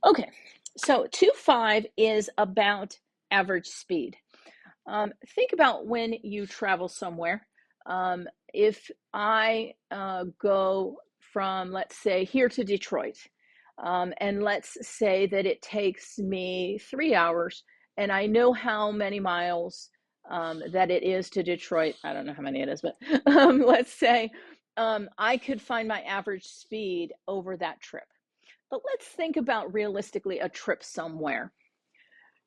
Okay, so 2.5 is about average speed. Think about when you travel somewhere. If I go from, let's say, here to Detroit, and let's say that it takes me 3 hours, and I know how many miles that it is to Detroit. I don't know how many it is, but let's say I could find my average speed over that trip. But let's think about realistically a trip somewhere.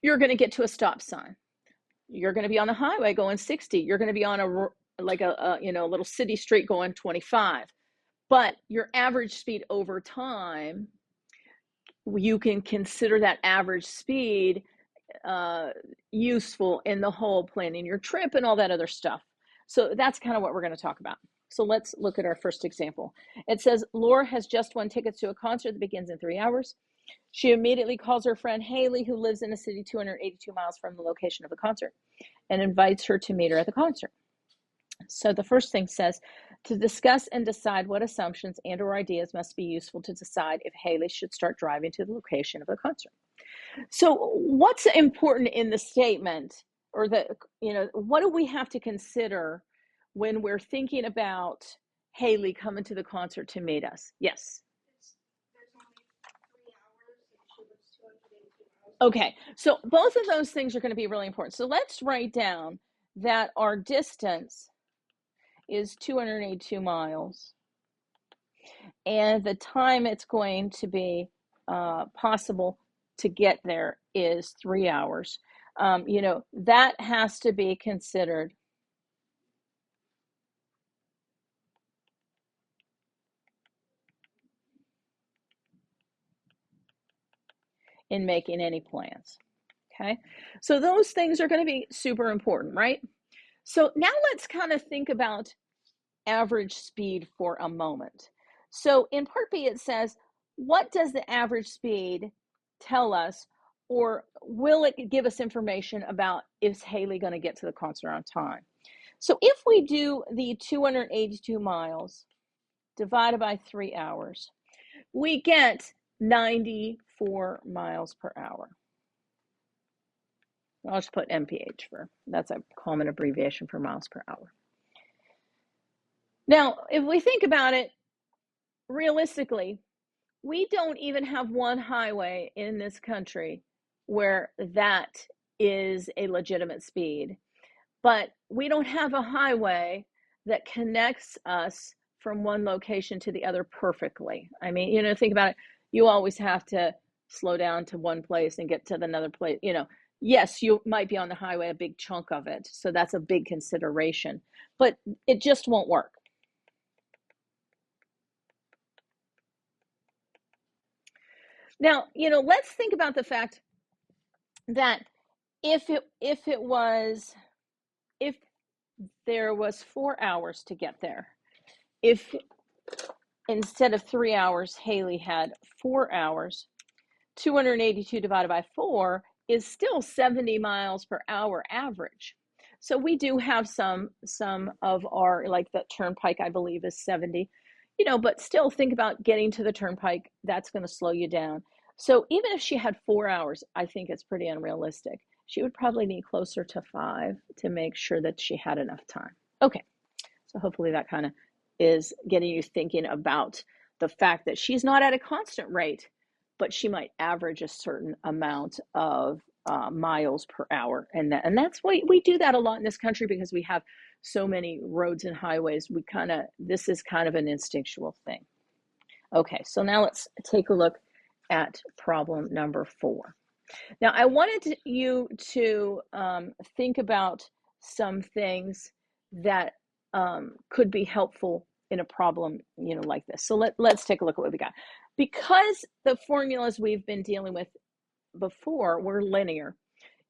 You're going to get to a stop sign. You're going to be on the highway going 60. You're going to be on a little city street going 25. But your average speed over time, you can consider that average speed useful in the whole planning your trip and all that other stuff. So that's kind of what we're going to talk about. So let's look at our first example. It says Laura has just won tickets to a concert that begins in 3 hours. She immediately calls her friend Haley, who lives in a city 282 miles from the location of the concert, and invites her to meet her at the concert. So the first thing says, to discuss and decide what assumptions and or ideas must be useful to decide if Haley should start driving to the location of the concert. So what's important in the statement, or what do we have to consider when we're thinking about Haley coming to the concert to meet us? Yes. Okay, so both of those things are going to be really important. So let's write down that our distance is 282 miles, and the time it's going to be possible to get there is 3 hours. That has to be considered in making any plans. Okay, so those things are going to be super important, right? So now let's kind of think about average speed for a moment. So in part B, it says, what does the average speed tell us, or will it give us information about is Haley going to get to the concert on time? So if we do the 282 miles divided by 3 hours, we get 94 miles per hour. I'll just put MPH that's a common abbreviation for miles per hour. Now, if we think about it realistically, we don't even have one highway in this country where that is a legitimate speed. But we don't have a highway that connects us from one location to the other perfectly. I mean, think about it. You always have to slow down to one place and get to another place. Yes, you might be on the highway a big chunk of it, so that's a big consideration, but it just won't work. Now, let's think about the fact that if there was 4 hours to get there, if instead of 3 hours, Haley had 4 hours, 282 divided by 4 is still 70 miles per hour average. So we do have some of our, like the turnpike, I believe, is 70, but still think about getting to the turnpike. That's going to slow you down. So even if she had 4 hours, I think it's pretty unrealistic. She would probably need closer to 5 to make sure that she had enough time. Okay, so hopefully that kind of is getting you thinking about the fact that she's not at a constant rate, but she might average a certain amount of miles per hour. And that's why we do that a lot in this country, because we have so many roads and highways. This is kind of an instinctual thing. Okay, so now let's take a look at problem number 4. Now, I wanted you to think about some things that could be helpful in a problem, like this. So let's take a look at what we got. Because the formulas we've been dealing with before were linear,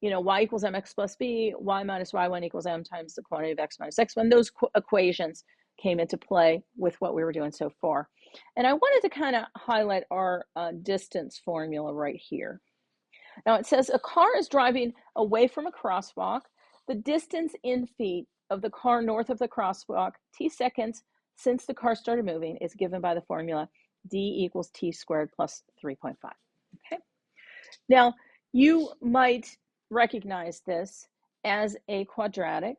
y equals mx plus b, y minus y1 equals m times the quantity of x minus x1. Those equations came into play with what we were doing so far. And I wanted to kind of highlight our distance formula right here. Now it says a car is driving away from a crosswalk. The distance in feet of the car north of the crosswalk, t seconds since the car started moving, is given by the formula d equals t squared plus 3.5. Okay. Now, you might recognize this as a quadratic.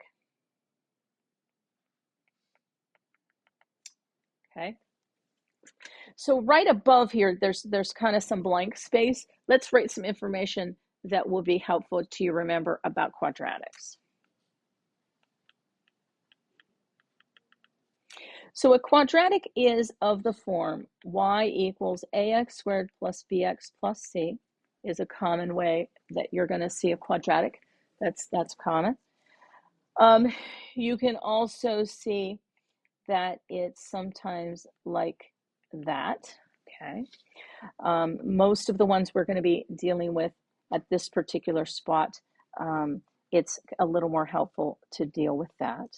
Okay. So right above here, there's kind of some blank space. Let's write some information that will be helpful to you remember about quadratics. So a quadratic is of the form y equals ax squared plus bx plus c is a common way that you're going to see a quadratic. That's common. You can also see that it's sometimes like that. Okay. Most of the ones we're going to be dealing with at this particular spot, it's a little more helpful to deal with that.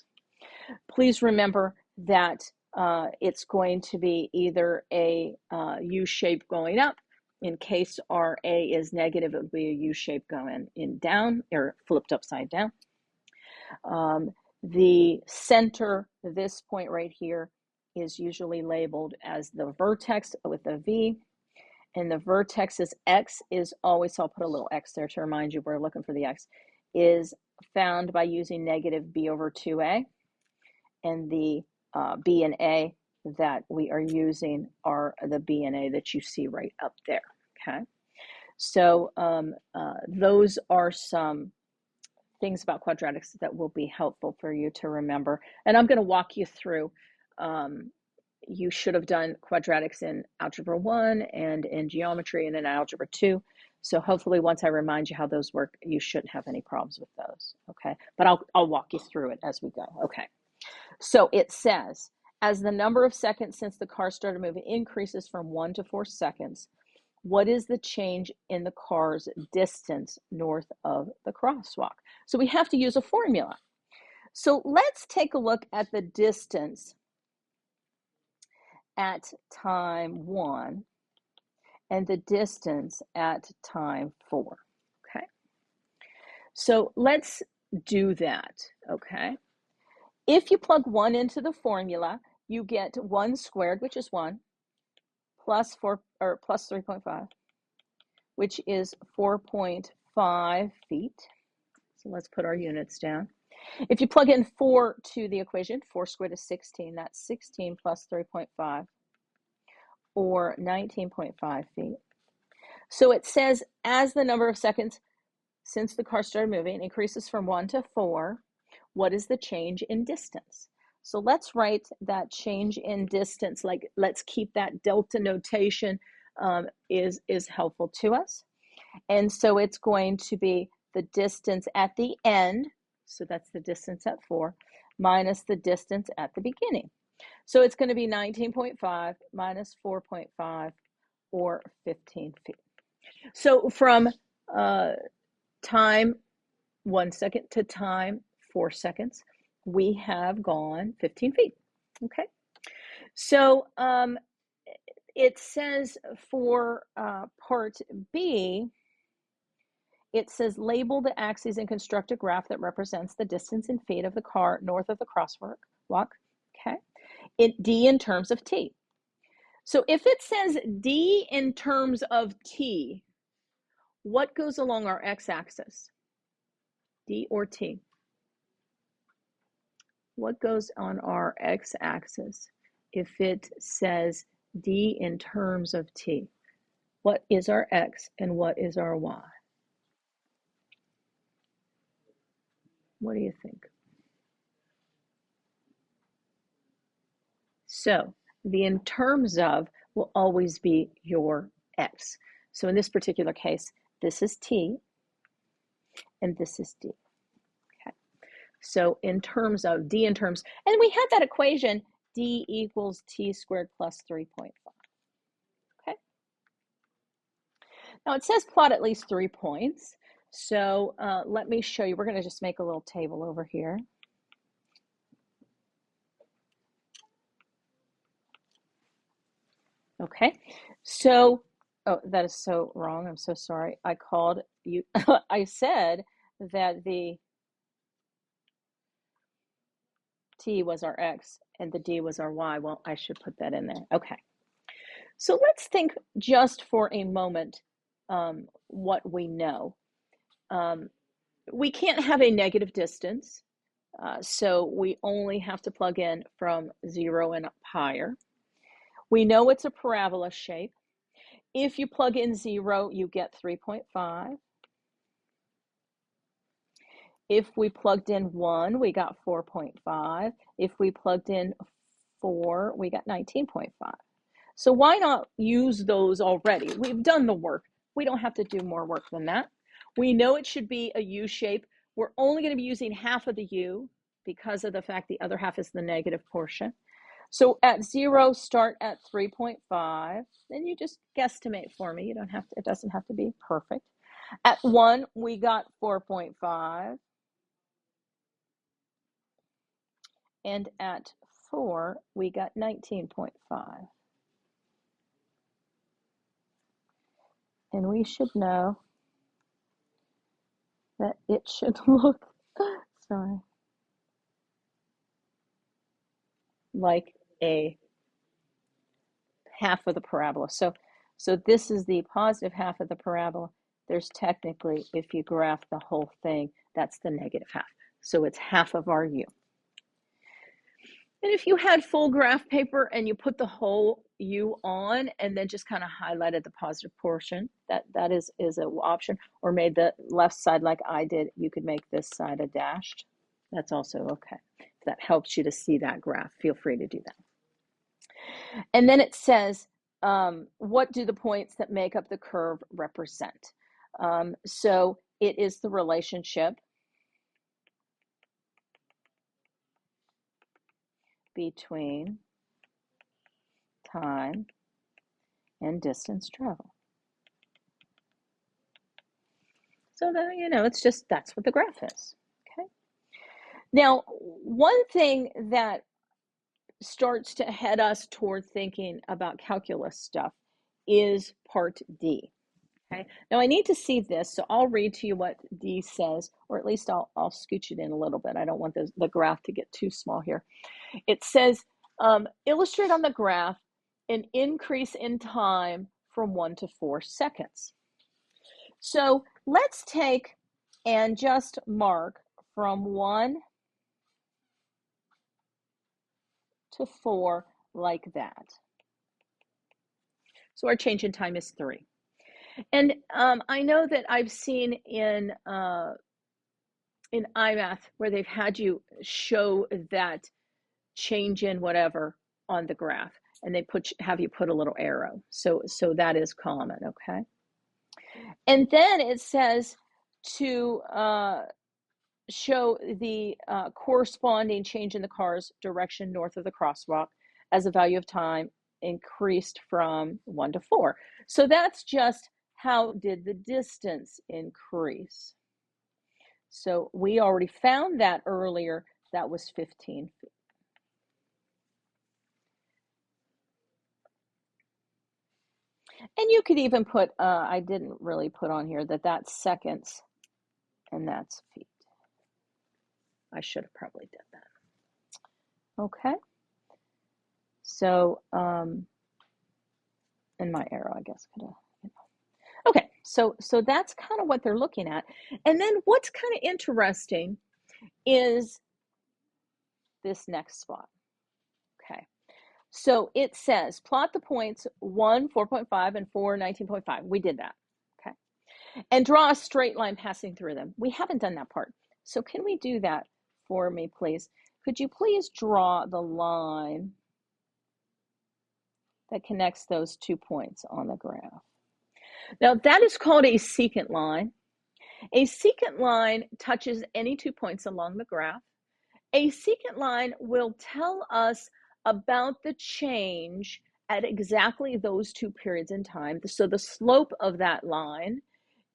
Please remember that it's going to be either a U shape going up. In case our A is negative, it would be a U shape going in down or flipped upside down. The center, this point right here, is usually labeled as the vertex with a V. And the vertex's x is always, so I'll put a little x there to remind you we're looking for the x, is found by using negative b over 2a. And the b and a that we are using are the b and a that you see right up there. Okay, so those are some things about quadratics that will be helpful for you to remember. And I'm going to walk you through. You should have done quadratics in Algebra 1 and in Geometry and in Algebra 2. So hopefully once I remind you how those work, you shouldn't have any problems with those, okay? But I'll walk you through it as we go, okay? So it says, as the number of seconds since the car started moving increases from 1 to 4 seconds, what is the change in the car's distance north of the crosswalk? So we have to use a formula. So let's take a look at the distance at time 1 and the distance at time 4. Okay, so let's do that. Okay, if you plug 1 into the formula, you get 1 squared, which is 1, plus 4 or plus 3.5, which is 4.5 feet. So let's put our units down. If you plug in 4 to the equation, 4 squared is 16. That's 16 plus 3.5, or 19.5 feet. So it says as the number of seconds since the car started moving increases from 1 to 4, what is the change in distance? So let's write that change in distance, like let's keep that delta notation is helpful to us. And so it's going to be the distance at the end, so that's the distance at 4, minus the distance at the beginning. So it's going to be 19.5 minus 4.5, or 15 feet. So from time 1 second to time 4 seconds, we have gone 15 feet. Okay. So it says for part B, it says label the axes and construct a graph that represents the distance in feet of the car north of the crosswalk. Okay. D in terms of t. So if it says D in terms of t, what goes along our x-axis? D or t? What goes on our x-axis if it says D in terms of t? What is our x and what is our y? What do you think? So the in terms of will always be your x. So in this particular case, this is t and this is d. Okay. So in terms of d in terms, and we had that equation, d equals t squared plus 3.5. Okay. Now it says plot at least 3 points. So let me show you. We're going to just make a little table over here. Okay, so, oh, that is so wrong. I'm so sorry. I called you, I said that the t was our x and the d was our y. Well, I should put that in there. Okay, so let's think just for a moment what we know. We can't have a negative distance, so we only have to plug in from 0 and up higher. We know it's a parabola shape. If you plug in 0, you get 3.5. If we plugged in 1, we got 4.5. If we plugged in 4, we got 19.5. So why not use those already? We've done the work. We don't have to do more work than that. We know it should be a U shape. We're only going to be using half of the U because of the fact the other half is the negative portion. So at 0, start at 3.5. Then you just guesstimate for me. You don't have to, it doesn't have to be perfect. At 1, we got 4.5. And at 4, we got 19.5. And we should know that it should look, sorry, like a half of the parabola. So this is the positive half of the parabola. There's technically, if you graph the whole thing, that's the negative half. So it's half of our U. And if you had full graph paper and you put the whole U on and then just kind of highlighted the positive portion, that is an option, or made the left side like I did, you could make this side a dashed. That's also okay. If that helps you to see that graph, feel free to do that. And then it says, what do the points that make up the curve represent? So it is the relationship between time and distance traveled. So that, you know, it's just, that's what the graph is, okay? Now, one thing that starts to head us toward thinking about calculus stuff is part D, okay? Now, I need to see this, so I'll read to you what D says, or at least I'll scooch it in a little bit. I don't want the graph to get too small here. It says, illustrate on the graph an increase in time from 1 to 4 seconds. So let's take and just mark from 1 to 4 like that. So our change in time is 3. And I know that I've seen in iMath where they've had you show that change in whatever on the graph, and they have you put a little arrow. So that is common, okay? And then it says to show the corresponding change in the car's direction north of the crosswalk as a value of time increased from 1 to 4. So that's just how did the distance increase. So we already found that earlier. That was 15 feet. And you could even put, I didn't really put on here that that's seconds and that's feet. I should have probably did that. Okay. So, and my arrow, I guess, could have, you know. Okay, so that's kind of what they're looking at. And then what's kind of interesting is this next spot. Okay. So it says, plot the points 1, 4.5, and 4, 19.5. We did that, okay? And draw a straight line passing through them. We haven't done that part. So can we do that for me, please? Could you please draw the line that connects those 2 points on the graph? Now that is called a secant line. A secant line touches any 2 points along the graph. A secant line will tell us about the change at exactly those 2 periods in time. So the slope of that line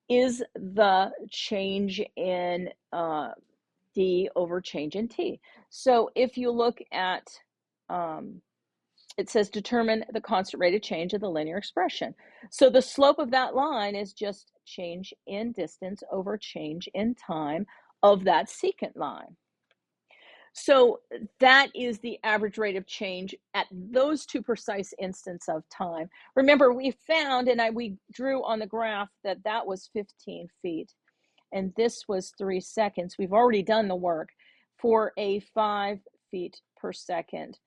is the change in D over change in T. So if you look at, it says determine the constant rate of change of the linear expression. So the slope of that line is just change in distance over change in time of that secant line. So that is the average rate of change at those two precise instants of time. Remember, we found, and we drew on the graph that that was 15 feet, and this was 3 seconds. We've already done the work for a 5 feet per second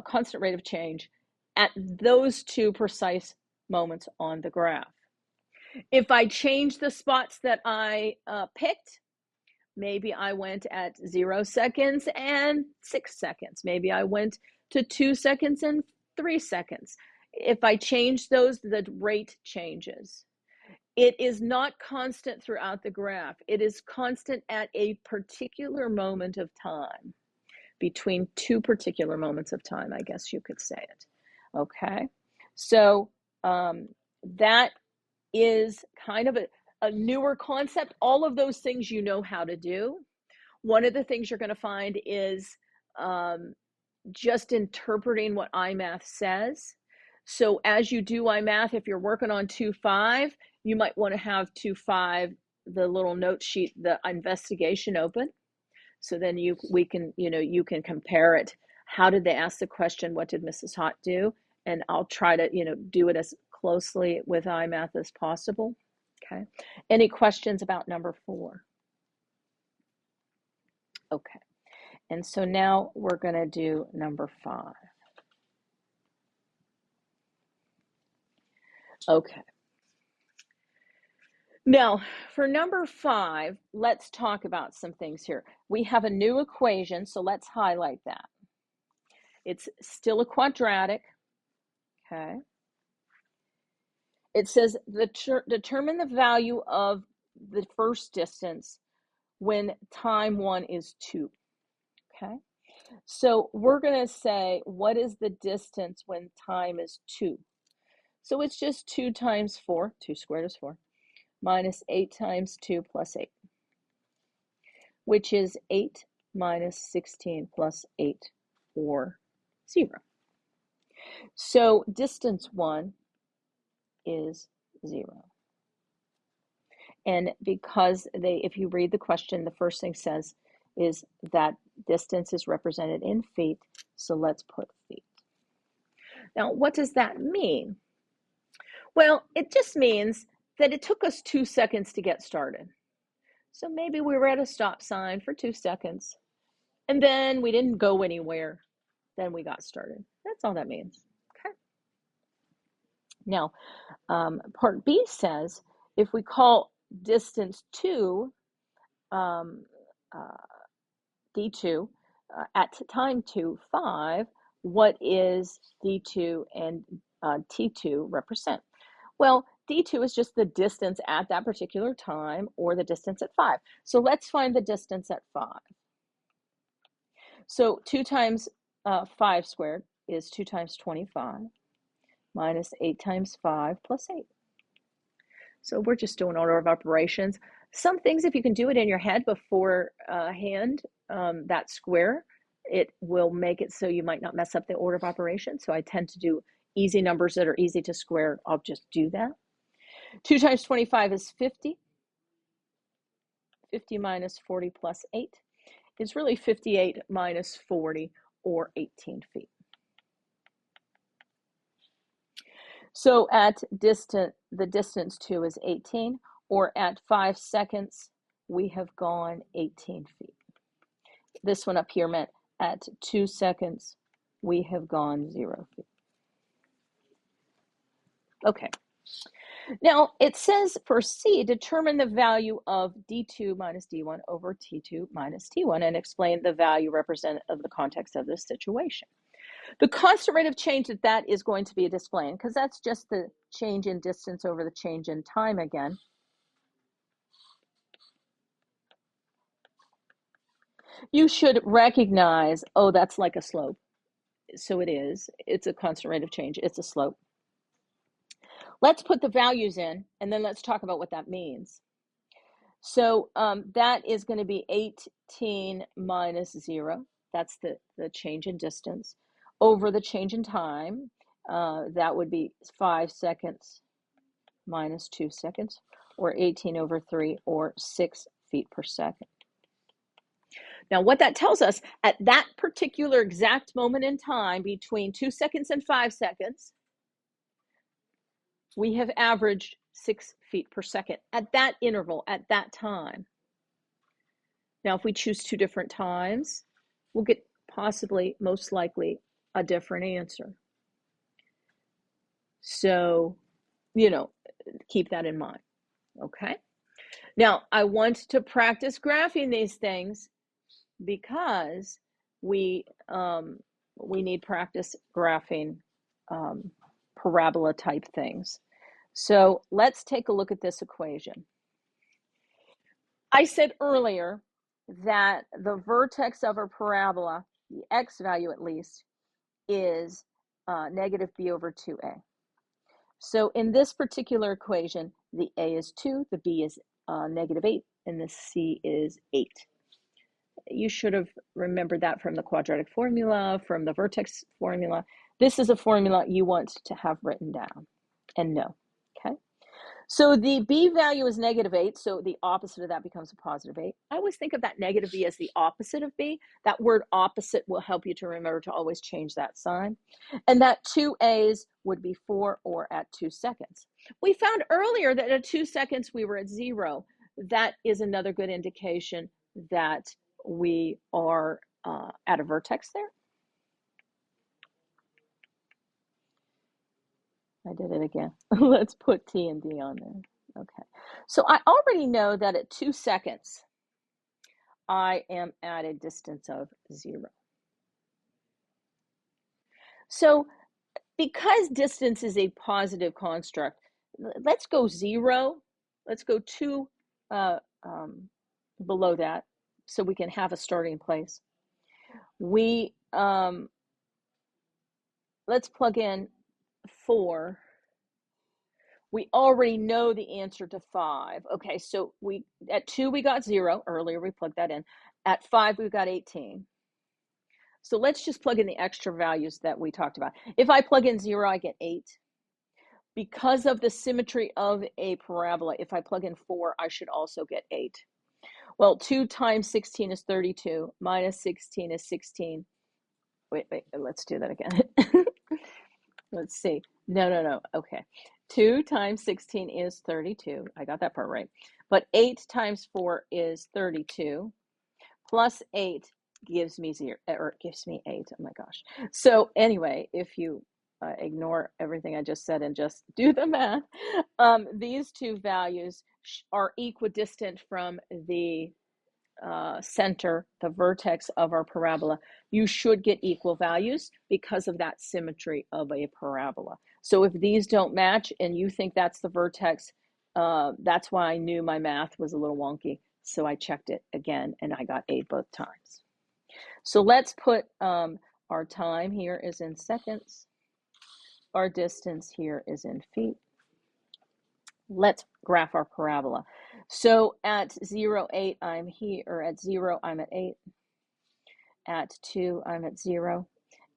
constant rate of change at those two precise moments on the graph. If I change the spots that I picked, maybe I went at 0 seconds and 6 seconds. Maybe I went to 2 seconds and 3 seconds. If I change those, the rate changes. It is not constant throughout the graph. It is constant at a particular moment of time, between two particular moments of time, I guess you could say it. Okay, so that is kind of a newer concept. All of those things you know how to do. One of the things you're going to find is just interpreting what iMath says. So as you do iMath, if you're working on 2.5, you might want to have 2.5, the little note sheet, the investigation open. So then you can compare it. How did they ask the question? What did Mrs. Hott do? And I'll try to, do it as closely with iMath as possible. Okay. Any questions about number 4? Okay. And so now we're going to do number 5. Okay. Now, for number 5, let's talk about some things here. We have a new equation, so let's highlight that. It's still a quadratic. Okay. It says determine the value of the first distance when time 1 is 2. Okay. So we're going to say, what is the distance when time is 2? So it's just 2 times 4, 2 squared is 4, minus 8 times 2 plus 8, which is 8 minus 16 plus 8, or 0. So distance 1 is 0. And because if you read the question, the first thing says is that distance is represented in feet, so let's put feet. Now, what does that mean? Well, it just means that it took us 2 seconds to get started. So maybe we were at a stop sign for 2 seconds, and then we didn't go anywhere. Then we got started. That's all that means. Okay. Now, part B says if we call distance 2 D2 at time 2, 5, what is D2 and T2 represent? Well, D2 is just the distance at that particular time, or the distance at 5. So let's find the distance at 5. So 2 times 5 squared is 2 times 25, minus 8 times 5 plus 8. So we're just doing order of operations. Some things, if you can do it in your head beforehand, that square, it will make it so you might not mess up the order of operations. So I tend to do easy numbers that are easy to square. I'll just do that. 2 times 25 is 50. 50 minus 40 plus 8 is really 58 minus 40, or 18 feet. So at the distance 2 is 18, or at 5 seconds, we have gone 18 feet. This one up here meant at 2 seconds, we have gone 0 feet. Okay. Now it says for C, determine the value of D2 minus D1 over T2 minus T1 and explain the value represented of the context of this situation. The constant rate of change that is going to be displayed, because that's just the change in distance over the change in time again. You should recognize, oh, that's like a slope. So it is. It's a constant rate of change. It's a slope. Let's put the values in, and then let's talk about what that means. So that is going to be 18 minus 0. That's the change in distance. Over the change in time, that would be 5 seconds minus 2 seconds, or 18 over 3, or 6 feet per second. Now, what that tells us, at that particular exact moment in time, between 2 seconds and 5 seconds, we have averaged 6 feet per second at that interval, at that time. Now, if we choose 2 different times, we'll get possibly, most likely, a different answer. So, keep that in mind, okay? Now, I want to practice graphing these things because we need practice graphing parabola type things. So let's take a look at this equation. I said earlier that the vertex of a parabola, the x value at least, is negative b over 2a. So in this particular equation, the a is 2, the b is negative 8, and the c is 8. You should have remembered that from the quadratic formula, from the vertex formula. This is a formula you want to have written down and know, okay? So the b value is negative 8, so the opposite of that becomes a positive 8. I always think of that negative b as the opposite of b. That word opposite will help you to remember to always change that sign. And that 2 a's would be 4 or at 2 seconds. We found earlier that at 2 seconds we were at 0. That is another good indication that we are at a vertex there. I did it again. Let's put T and D on there. Okay. So I already know that at 2 seconds, I am at a distance of 0. So because distance is a positive construct, let's go 0. Let's go 2 below that so we can have a starting place. Let's plug in 4. We already know the answer to 5. Okay, so at 2 we got 0. Earlier we plugged that in. At 5 we got 18. So let's just plug in the extra values that we talked about. If I plug in 0, I get 8. Because of the symmetry of a parabola, if I plug in 4, I should also get 8. Well, 2 times 16 is 32. Minus 16 is 16. Wait, let's do that again. Let's see. No. Okay. 2 times 16 is 32. I got that part right. But 8 times 4 is 32. Plus 8 gives me 0, or gives me 8. Oh my gosh. So anyway, if you ignore everything I just said and just do the math, these two values are equidistant from the center, the vertex of our parabola. You should get equal values because of that symmetry of a parabola. So if these don't match and you think that's the vertex, that's why I knew my math was a little wonky. So I checked it again and I got 8 both times. So let's put our time here is in seconds. Our distance here is in feet. Let's graph our parabola. So at 0, 8, I'm here, or at 0, I'm at 8. At 2, I'm at 0.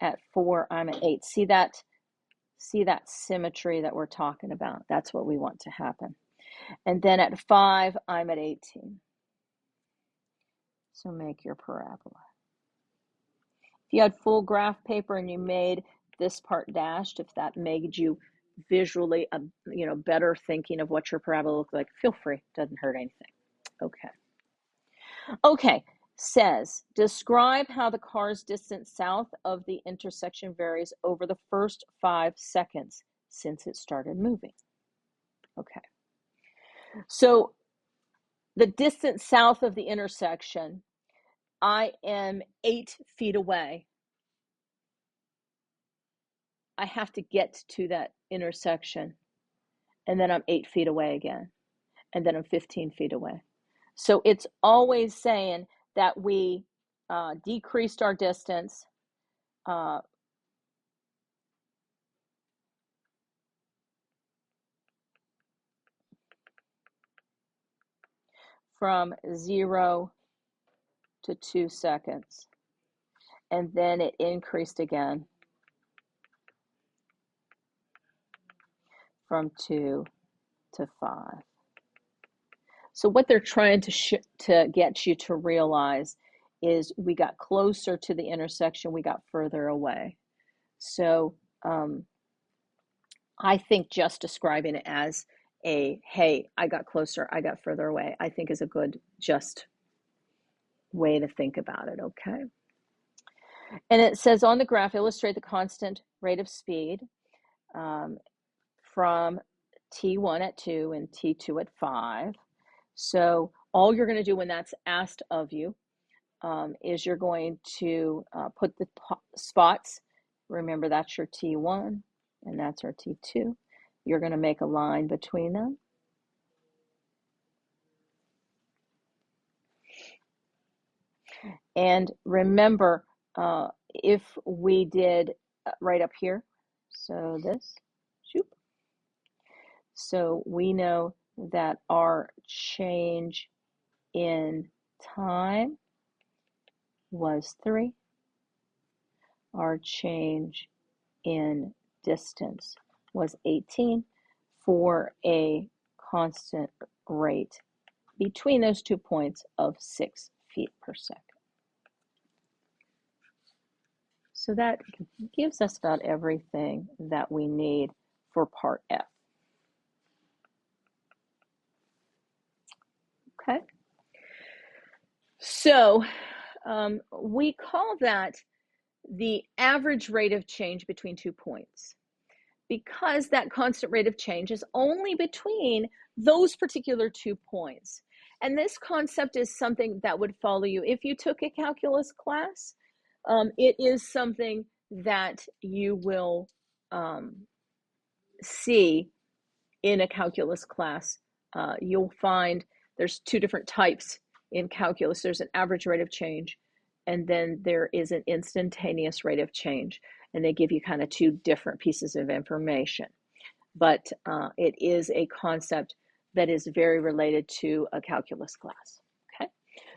At 4, I'm at 8. See that symmetry that we're talking about? That's what we want to happen. And then at 5, I'm at 18. So make your parabola. If you had full graph paper and you made this part dashed, if that made you visually, better thinking of what your parabola looked like, feel free. Doesn't hurt anything. Okay. Says, describe how the car's distance south of the intersection varies over the first 5 seconds since it started moving. Okay. So the distance south of the intersection, I am 8 feet away. I have to get to that intersection, and then I'm 8 feet away again, and then I'm 15 feet away. So it's always saying that we decreased our distance from 0 to 2 seconds, and then it increased again from 2 to 5. So what they're trying to get you to realize is we got closer to the intersection, we got further away. So I think just describing it as a, hey, I got closer, I got further away, I think is a good just way to think about it, okay? And it says on the graph, illustrate the constant rate of speed from T1 at 2 and T2 at 5. So all you're going to do when that's asked of you is you're going to put the spots. Remember, that's your T1 and that's our T2. You're going to make a line between them. And remember, if we did right up here, so this, shoop. So we know that our change in time was 3. Our change in distance was 18 for a constant rate between those 2 points of 6 feet per second. So that gives us about everything that we need for part F. Okay. So we call that the average rate of change between 2 points, because that constant rate of change is only between those particular 2 points. And this concept is something that would follow you if you took a calculus class. It is something that you will see in a calculus class. You'll find there's 2 different types in calculus. There's an average rate of change, and then there is an instantaneous rate of change. And they give you kind of 2 different pieces of information. But it is a concept that is very related to a calculus class. Okay.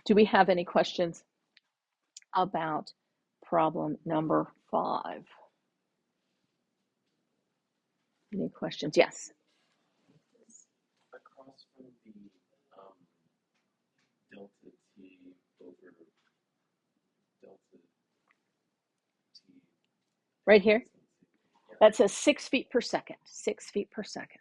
Do we have any questions about problem number 5? Any questions? Yes. Across from the delta t over delta t. Right here? That says 6 feet per second. 6 feet per second.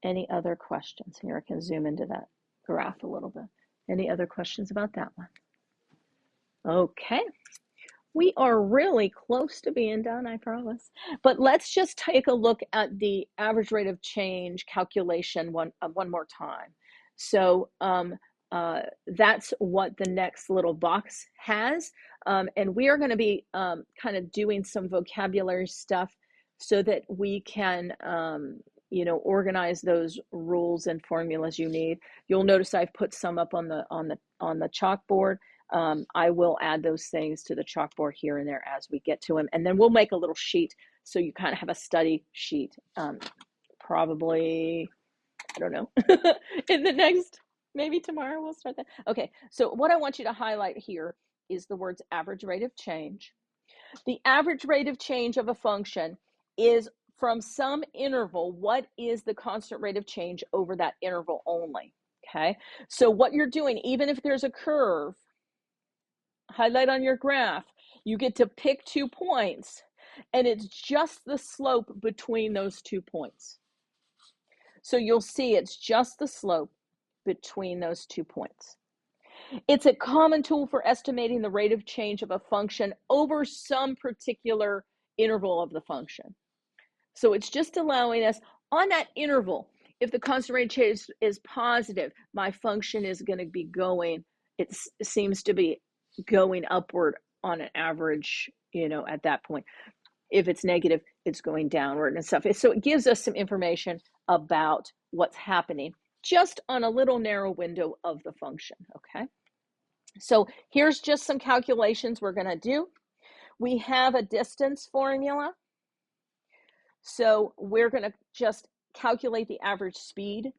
Any other questions? Here, I can zoom into that graph a little bit. Any other questions about that one? Okay. We are really close to being done, I promise. But let's just take a look at the average rate of change calculation one more time. So that's what the next little box has. And we are going to be kind of doing some vocabulary stuff so that we can organize those rules and formulas you need. You'll notice I've put some up on the chalkboard. I will add those things to the chalkboard here and there as we get to them. And then we'll make a little sheet so you kind of have a study sheet. Probably, I don't know, in the next, maybe tomorrow we'll start that. Okay, so what I want you to highlight here is the words average rate of change. The average rate of change of a function is from some interval. What is the constant rate of change over that interval only? Okay, so what you're doing, even if there's a curve, highlight on your graph, you get to pick 2 points, and it's just the slope between those 2 points. So you'll see it's just the slope between those 2 points. It's a common tool for estimating the rate of change of a function over some particular interval of the function. So it's just allowing us on that interval, if the constant rate of change is positive, my function is going to be going, it seems to be going upward on an average, at that point. If it's negative, it's going downward and stuff. So it gives us some information about what's happening just on a little narrow window of the function, okay? So here's just some calculations we're going to do. We have a distance formula. So we're going to just calculate the average speed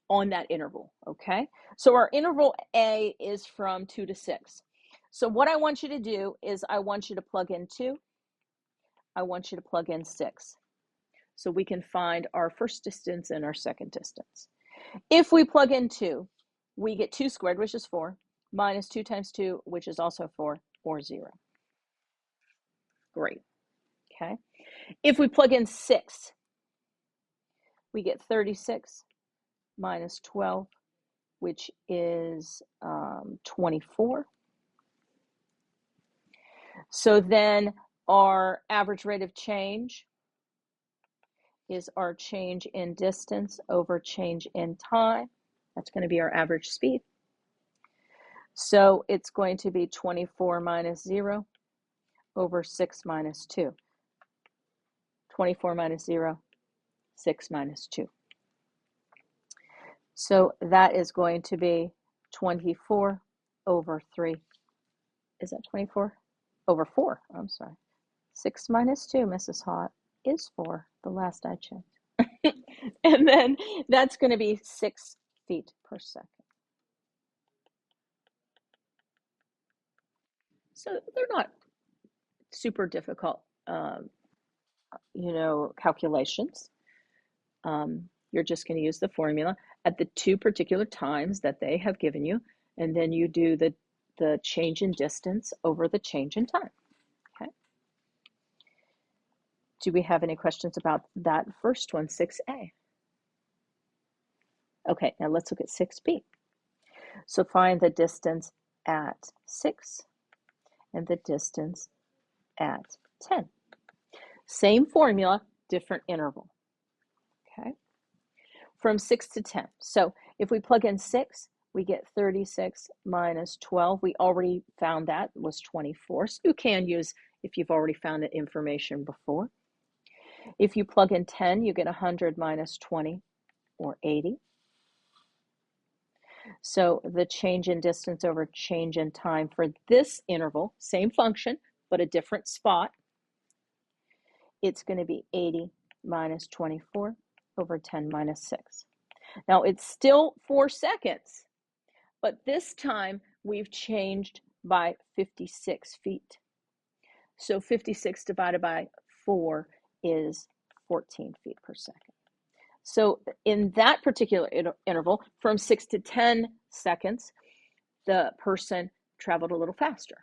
on that interval, okay? So our interval A is from 2 to 6. So what I want you to do is I want you to plug in 2. I want you to plug in 6. So we can find our first distance and our second distance. If we plug in 2, we get 2 squared, which is 4, minus 2 times 2, which is also 4, or 0. Great. Okay. If we plug in 6, we get 36 minus 12, which is 24. So then our average rate of change is our change in distance over change in time. That's going to be our average speed. So it's going to be 24 minus 0 over 6 minus 2. 24 minus 0, 6 minus 2. So that is going to be 24 over 3. Is that 24? Over 4, I'm sorry. 6 minus 2, Mrs. Hott, is 4, the last I checked. And then that's going to be 6 feet per second. So they're not super difficult, calculations. You're just going to use the formula at the 2 particular times that they have given you, and then you do the change in distance over the change in time. Okay. Do we have any questions about that first one, 6A? Okay, now let's look at 6B. So find the distance at 6 and the distance at 10. Same formula, different interval. Okay. From 6 to 10. So if we plug in 6, we get 36 minus 12. We already found that was 24. So you can use if you've already found that information before. If you plug in 10, you get 100 minus 20, or 80. So the change in distance over change in time for this interval, same function, but a different spot, it's going to be 80 minus 24 over 10 minus 6. Now it's still 4 seconds, but this time we've changed by 56 feet. So 56 divided by 4 is 14 feet per second. So in that particular interval, from 6 to 10 seconds, the person traveled a little faster.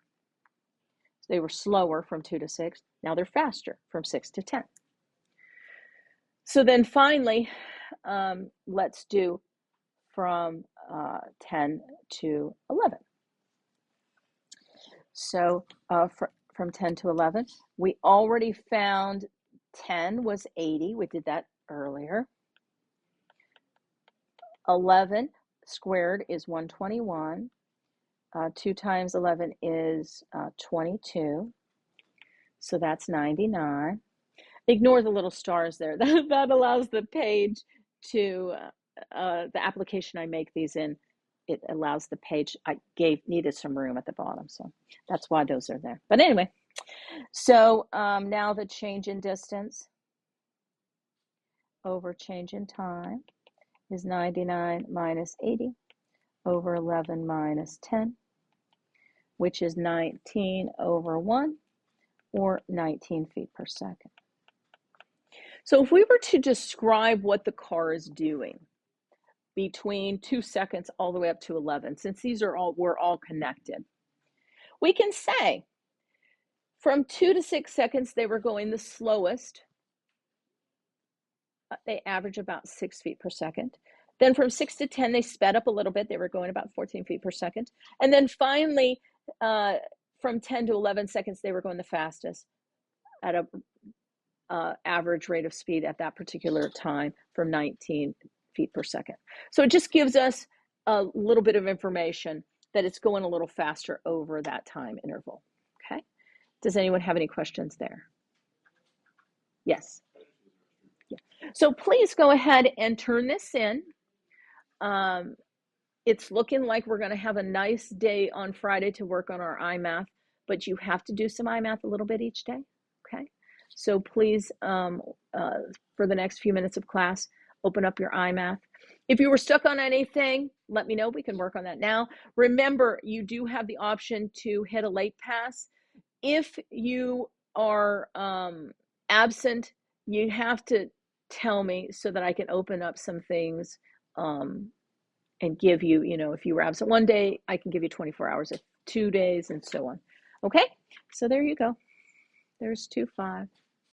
So they were slower from 2 to 6. Now they're faster from 6 to 10. So then finally, let's do from 10 to 11. So from 10 to 11, we already found 10 was 80. We did that earlier. 11 squared is 121. 2 times 11 is 22. So that's 99. Ignore the little stars there. That allows the page to, the application I make these in, it allows the page, needed some room at the bottom, so that's why those are there. But anyway, so now the change in distance over change in time is 99 minus 80 over 11 minus 10, which is 19 over 1, or 19 feet per second. So if we were to describe what the car is doing between 2 seconds all the way up to 11, since we're all connected, we can say from 2 to 6 seconds, they were going the slowest. They average about 6 feet per second. Then from 6 to 10, they sped up a little bit. They were going about 14 feet per second. And then finally, from 10 to 11 seconds, they were going the fastest at a average rate of speed at that particular time from 19 feet per second. So it just gives us a little bit of information that it's going a little faster over that time interval. Okay. Does anyone have any questions there? Yes. Yeah. So please go ahead and turn this in. It's looking like we're going to have a nice day on Friday to work on our iMath, but you have to do some iMath a little bit each day. Okay. So please, for the next few minutes of class, open up your iMath. If you were stuck on anything, let me know. We can work on that now. Remember, you do have the option to hit a late pass. If you are absent, you have to tell me so that I can open up some things and give you, if you were absent one day, I can give you 24 hours if 2 days and so on. Okay, so there you go. There's 2, 5.